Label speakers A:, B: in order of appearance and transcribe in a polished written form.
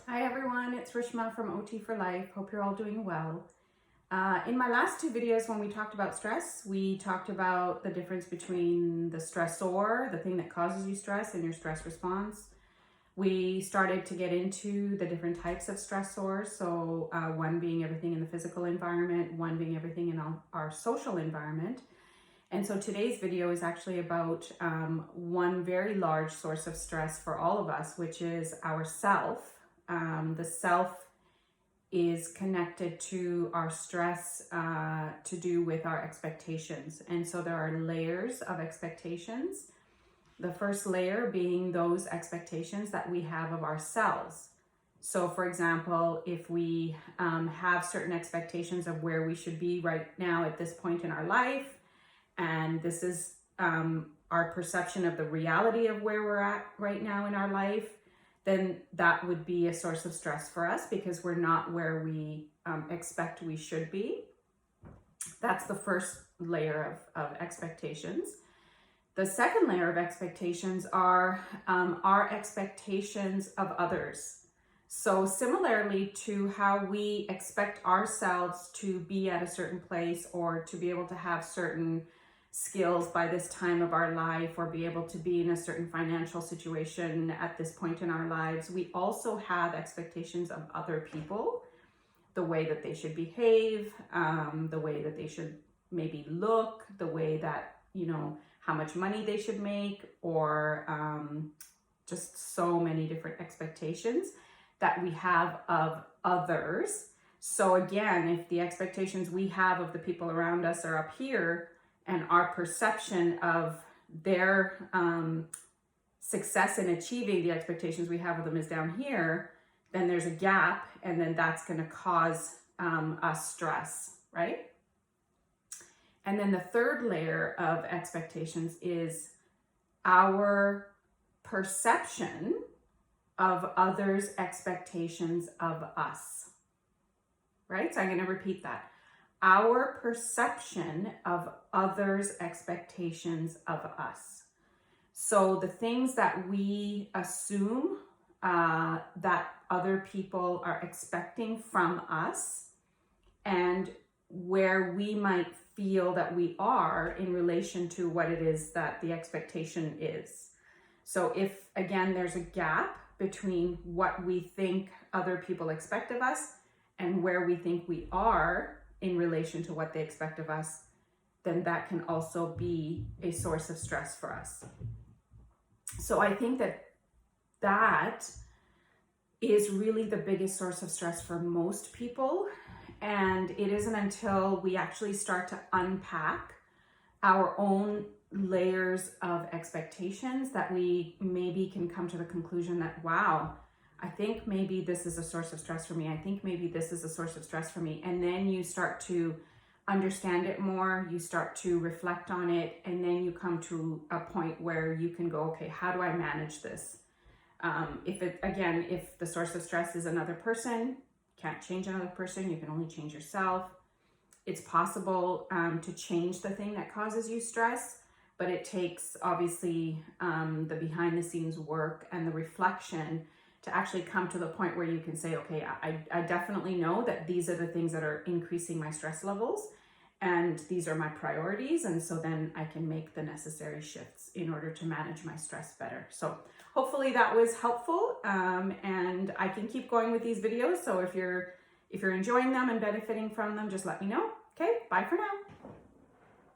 A: Hi everyone, it's Rishma from OT for Life. Hope you're all doing well. In my last two videos when we talked about stress, we talked about the difference between the stressor, the thing that causes you stress, and your stress response. We started to get into the different types of stressors, so one being everything in the physical environment, one being everything in our social environment. And so today's video is actually about one very large source of stress for all of us, which is our self. The self is connected to our stress to do with our expectations. And so there are layers of expectations. The first layer being those expectations that we have of ourselves. So for example, if we have certain expectations of where we should be right now at this point in our life, and this is our perception of the reality of where we're at right now in our life, then that would be a source of stress for us because we're not where we expect we should be. That's the first layer of expectations. The second layer of expectations are our expectations of others. So similarly to how we expect ourselves to be at a certain place or to be able to have certain skills by this time of our life or be able to be in a certain financial situation at this point in our lives, we also have expectations of other people, the way that they should behave, the way that they should maybe look, the way that, how much money they should make, or just so many different expectations that we have of others. So again, if the expectations we have of the people around us are up here, and our perception of their success in achieving the expectations we have of them is down here, then there's a gap, and then that's going to cause us stress, right? And then the third layer of expectations is our perception of others' expectations of us, right? So I'm going to repeat that. Our perception of others' expectations of us. So the things that we assume that other people are expecting from us, and where we might feel that we are in relation to what it is that the expectation is. So if, again, there's a gap between what we think other people expect of us and where we think we are in relation to what they expect of us, then that can also be a source of stress for us. So I think that is really the biggest source of stress for most people. And it isn't until we actually start to unpack our own layers of expectations that we maybe can come to the conclusion that, wow, I think maybe this is a source of stress for me. I think maybe this is a source of stress for me. And then you start to understand it more, you start to reflect on it, and then you come to a point where you can go, okay, how do I manage this? If the source of stress is another person, can't change another person, you can only change yourself. It's possible to change the thing that causes you stress, but it takes obviously the behind the scenes work and the reflection to actually come to the point where you can say, okay, I definitely know that these are the things that are increasing my stress levels, and these are my priorities. And so then I can make the necessary shifts in order to manage my stress better. So hopefully that was helpful. And I can keep going with these videos. So if you're enjoying them and benefiting from them, just let me know. Okay, bye for now.